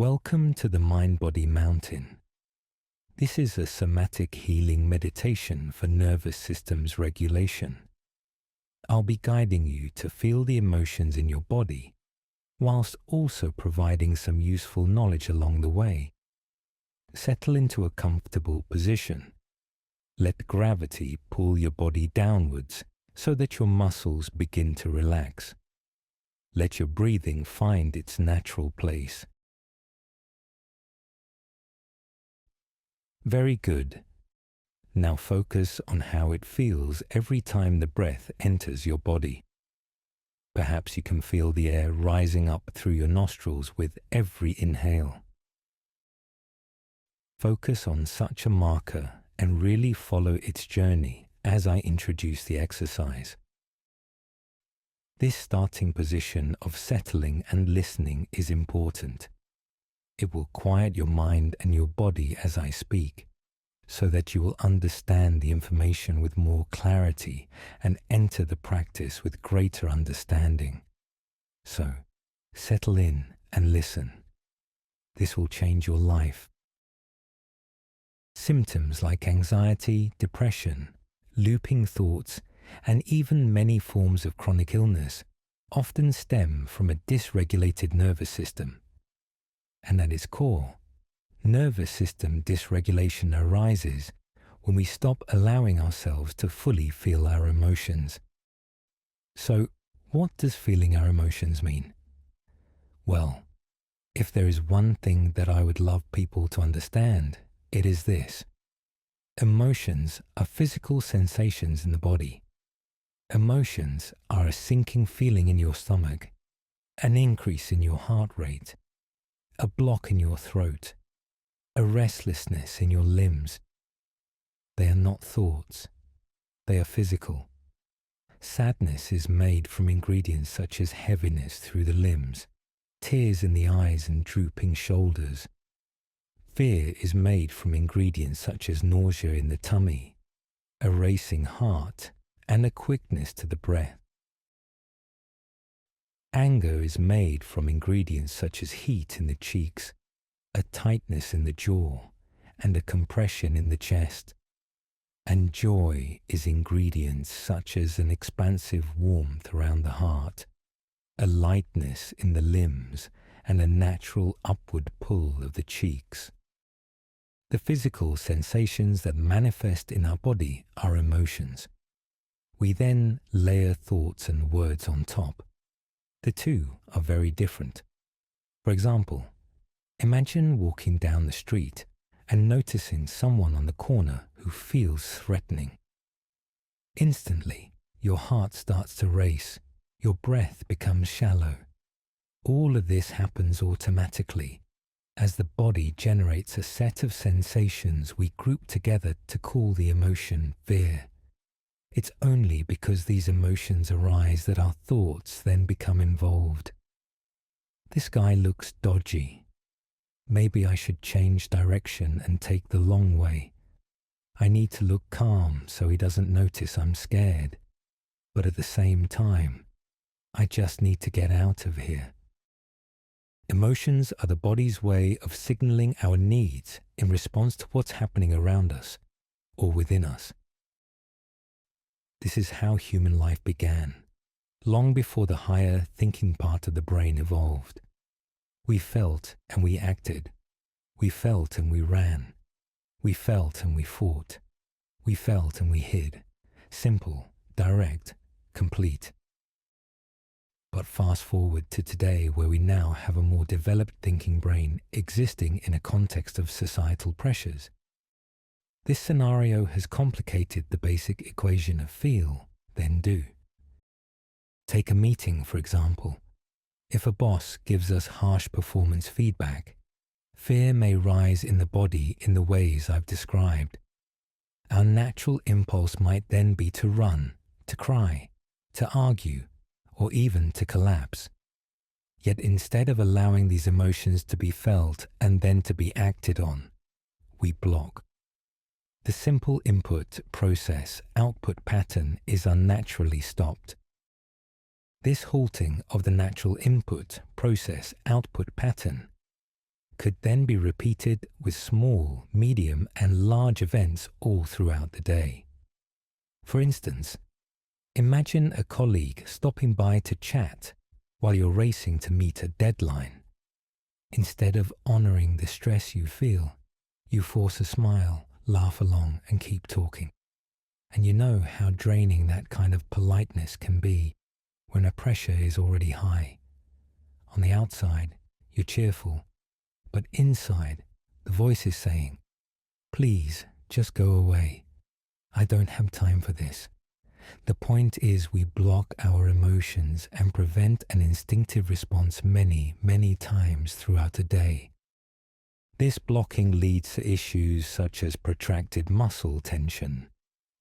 Welcome to the Mind-Body Mountain. This is a somatic healing meditation for nervous system's regulation. I'll be guiding you to feel the emotions in your body, whilst also providing some useful knowledge along the way. Settle into a comfortable position. Let gravity pull your body downwards so that your muscles begin to relax. Let your breathing find its natural place. Very good. Now focus on how it feels every time the breath enters your body. Perhaps you can feel the air rising up through your nostrils with every inhale. Focus on such a marker and really follow its journey as I introduce the exercise. This starting position of settling and listening is important. It will quiet your mind and your body as I speak, so that you will understand the information with more clarity and enter the practice with greater understanding. So, settle in and listen. This will change your life. Symptoms like anxiety, depression, looping thoughts, and even many forms of chronic illness often stem from a dysregulated nervous system. And at its core, nervous system dysregulation arises when we stop allowing ourselves to fully feel our emotions. So, what does feeling our emotions mean? Well, if there is one thing that I would love people to understand, it is this. Emotions are physical sensations in the body. Emotions are a sinking feeling in your stomach, an increase in your heart rate, a block in your throat, a restlessness in your limbs. They are not thoughts. They are physical. Sadness is made from ingredients such as heaviness through the limbs, tears in the eyes and drooping shoulders. Fear is made from ingredients such as nausea in the tummy, a racing heart, and a quickness to the breath. Anger is made from ingredients such as heat in the cheeks, a tightness in the jaw, and a compression in the chest. And joy is ingredients such as an expansive warmth around the heart, a lightness in the limbs, and a natural upward pull of the cheeks. The physical sensations that manifest in our body are emotions. We then layer thoughts and words on top. The two are very different. For example, imagine walking down the street and noticing someone on the corner who feels threatening. Instantly, your heart starts to race, your breath becomes shallow. All of this happens automatically as the body generates a set of sensations we group together to call the emotion fear. It's only because these emotions arise that our thoughts then become involved. This guy looks dodgy. Maybe I should change direction and take the long way. I need to look calm so he doesn't notice I'm scared. But at the same time, I just need to get out of here. Emotions are the body's way of signaling our needs in response to what's happening around us or within us. This is how human life began, long before the higher thinking part of the brain evolved. We felt and we acted. We felt and we ran. We felt and we fought. We felt and we hid. Simple, direct, complete. But fast forward to today, where we now have a more developed thinking brain existing in a context of societal pressures. This scenario has complicated the basic equation of feel, then do. Take a meeting, for example. If a boss gives us harsh performance feedback, fear may rise in the body in the ways I've described. Our natural impulse might then be to run, to cry, to argue, or even to collapse. Yet instead of allowing these emotions to be felt and then to be acted on, we block. The simple input, process, output pattern is unnaturally stopped. This halting of the natural input, process, output pattern could then be repeated with small, medium, and large events all throughout the day. For instance, imagine a colleague stopping by to chat while you're racing to meet a deadline. Instead of honoring the stress you feel, you force a smile, laugh along, and keep talking. And you know how draining that kind of politeness can be when a pressure is already high. On the outside, you're cheerful, but inside, the voice is saying, "Please, just go away. I don't have time for this." The point is we block our emotions and prevent an instinctive response many, many times throughout the day. This blocking leads to issues such as protracted muscle tension,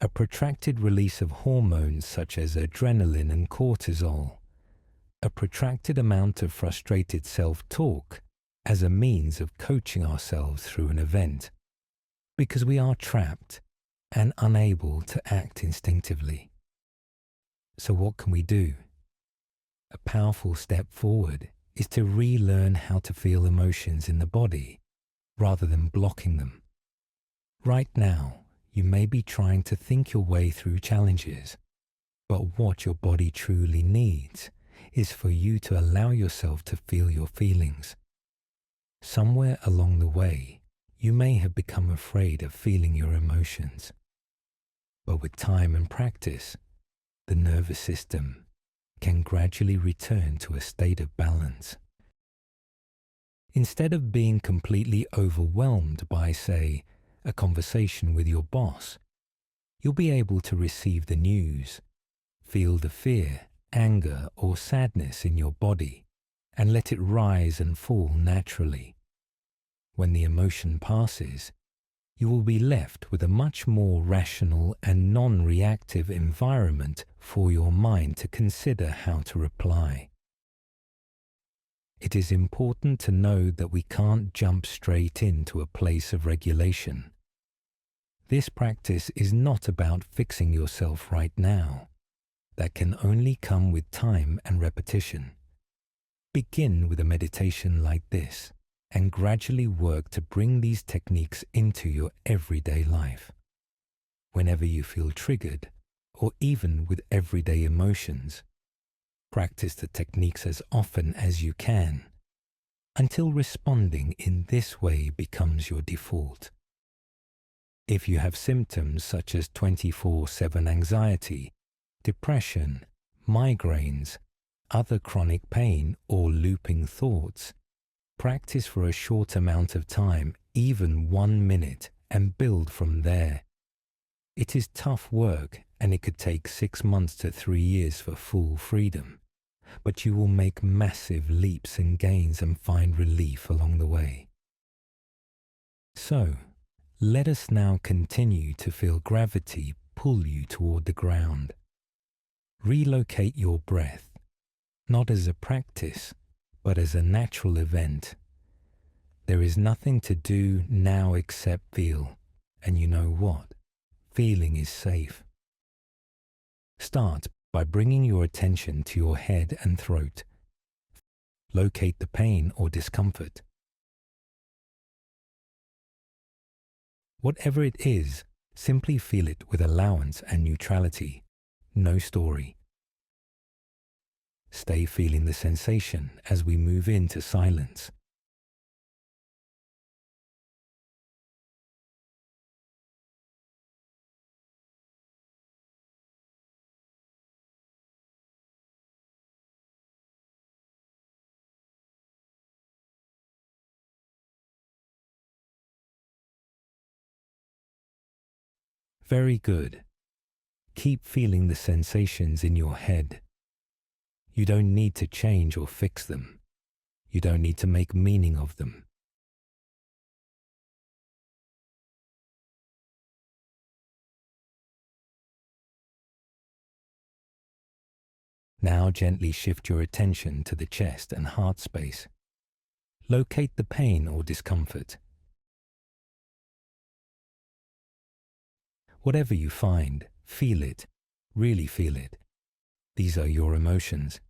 a protracted release of hormones such as adrenaline and cortisol, a protracted amount of frustrated self-talk as a means of coaching ourselves through an event, because we are trapped and unable to act instinctively. So what can we do? A powerful step forward is to relearn how to feel emotions in the body rather than blocking them. Right now, you may be trying to think your way through challenges, but what your body truly needs is for you to allow yourself to feel your feelings. Somewhere along the way, you may have become afraid of feeling your emotions. But with time and practice, the nervous system can gradually return to a state of balance. Instead of being completely overwhelmed by, say, a conversation with your boss, you'll be able to receive the news, feel the fear, anger, or sadness in your body, and let it rise and fall naturally. When the emotion passes, you will be left with a much more rational and non-reactive environment for your mind to consider how to reply. It is important to know that we can't jump straight into a place of regulation. This practice is not about fixing yourself right now. That can only come with time and repetition. Begin with a meditation like this and gradually work to bring these techniques into your everyday life. Whenever you feel triggered, or even with everyday emotions, practice the techniques as often as you can, until responding in this way becomes your default. If you have symptoms such as 24/7 anxiety, depression, migraines, other chronic pain, or looping thoughts, practice for a short amount of time, even 1 minute, and build from there. It is tough work, and it could take 6 months to 3 years for full freedom, but you will make massive leaps and gains and find relief along the way. So, let us now continue to feel gravity pull you toward the ground. Relocate your breath, not as a practice, but as a natural event. There is nothing to do now except feel, and you know what? Feeling is safe. Start by bringing your attention to your head and throat. Locate the pain or discomfort. Whatever it is, simply feel it with allowance and neutrality. No story. Stay feeling the sensation as we move into silence. Very good. Keep feeling the sensations in your head. You don't need to change or fix them. You don't need to make meaning of them. Now gently shift your attention to the chest and heart space. Locate the pain or discomfort. Whatever you find, feel it, really feel it. These are your emotions.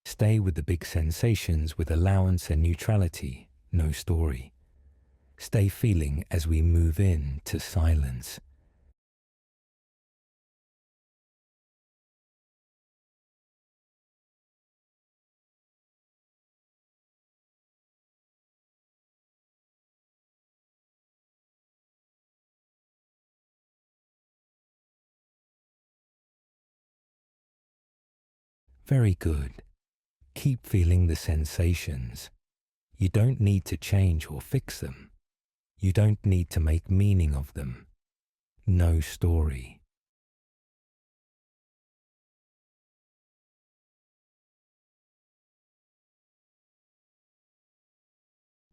Stay with the big sensations with allowance and neutrality, no story. Stay feeling as we move in to silence. Very good. Keep feeling the sensations. You don't need to change or fix them. You don't need to make meaning of them. No story.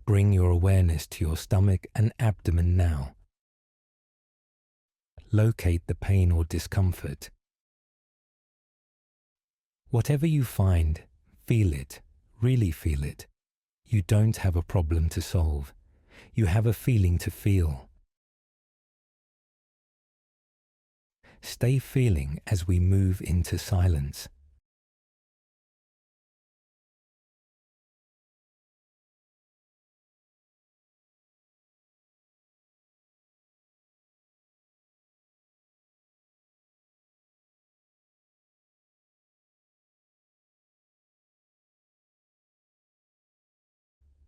Bring your awareness to your stomach and abdomen now. Locate the pain or discomfort. Whatever you find, feel it, really feel it. You don't have a problem to solve. You have a feeling to feel. Stay feeling as we move into silence.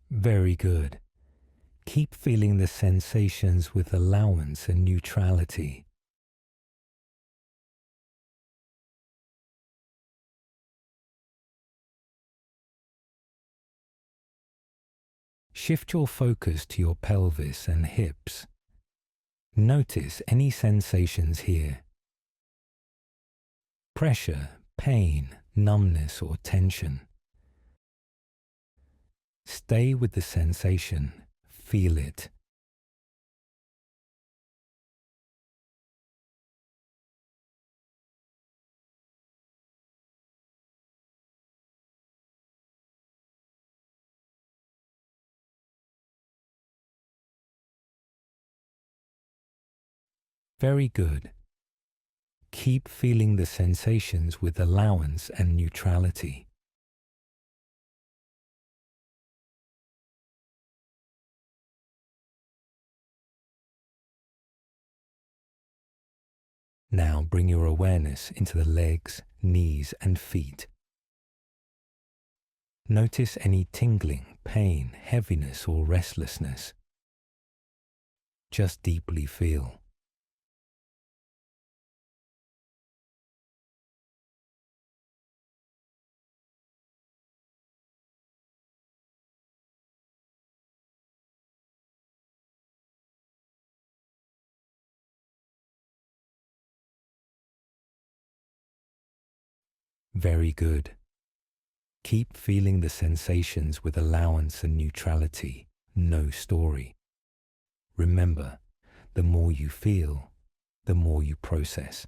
Very good. Keep feeling the sensations with allowance and neutrality. Shift your focus to your pelvis and hips. Notice any sensations here. Pressure, pain, numbness or tension. Stay with the sensation. Feel it. Very good. Keep feeling the sensations with allowance and neutrality. Now bring your awareness into the legs, knees and feet. Notice any tingling, pain, heaviness or restlessness. Just deeply feel. Very good. Keep feeling the sensations with allowance and neutrality, no story. Remember, the more you feel, the more you process.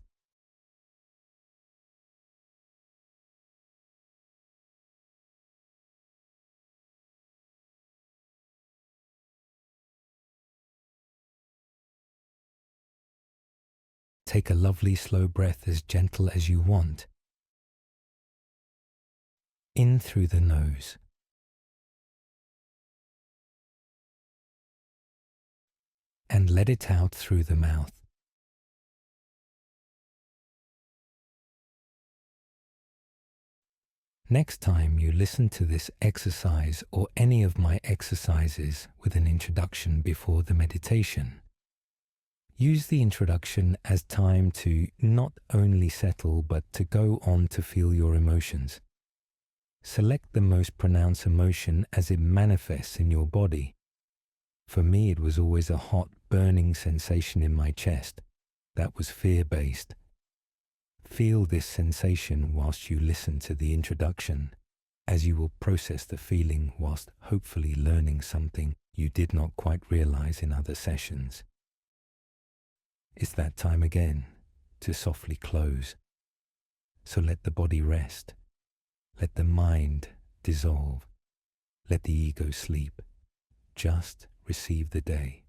Take a lovely slow breath as gentle as you want. In through the nose. And let it out through the mouth. Next time you listen to this exercise or any of my exercises with an introduction before the meditation, use the introduction as time to not only settle but to go on to feel your emotions. Select the most pronounced emotion as it manifests in your body. For me, it was always a hot, burning sensation in my chest. That was fear-based. Feel this sensation whilst you listen to the introduction, as you will process the feeling whilst hopefully learning something you did not quite realize in other sessions. It's that time again to softly close. So let the body rest. Let the mind dissolve. Let the ego sleep. Just receive the day.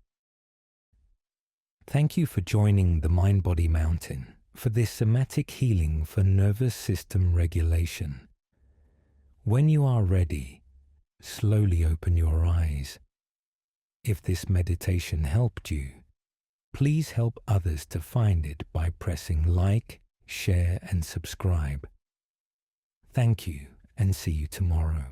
Thank you for joining the Mind-Body Mountain for this somatic healing for nervous system regulation. When you are ready, slowly open your eyes. If this meditation helped you, please help others to find it by pressing like, share, and subscribe. Thank you, and see you tomorrow.